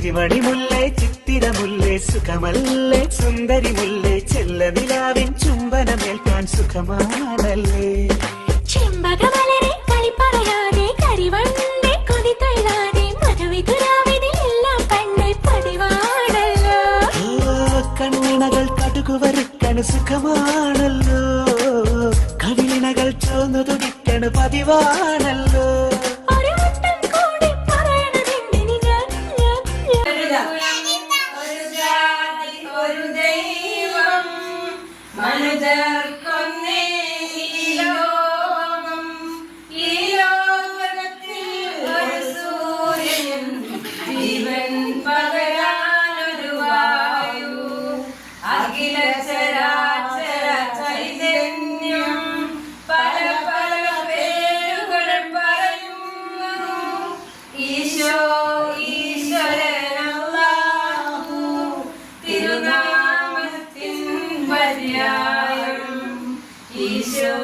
ചിരിമണി മുല്ലേ ചിത്തിരമുല്ലേ സുഖമല്ലേ സുന്ദരി മുല്ലേ ചെല്ലനിലാവിൻ ചുംബനമേൽക്കാൻ സുഖമാണല്ലേ ചെമ്പകമലരെ കളി പറയാതെ കരിവണ്ണെ കൊതി തൊഴാതെ മധുവിതുരാവിനെല്ലാം പണ്ട് പതിവാണല്ലോ കണ്ണിണകൾ കടുകുവരുക്കണ് സുഖമാണല്ലോ കവിളിണകൾ ചോന്നു തുടിക്കണ് പതിവാണല്ലോ ഈശോ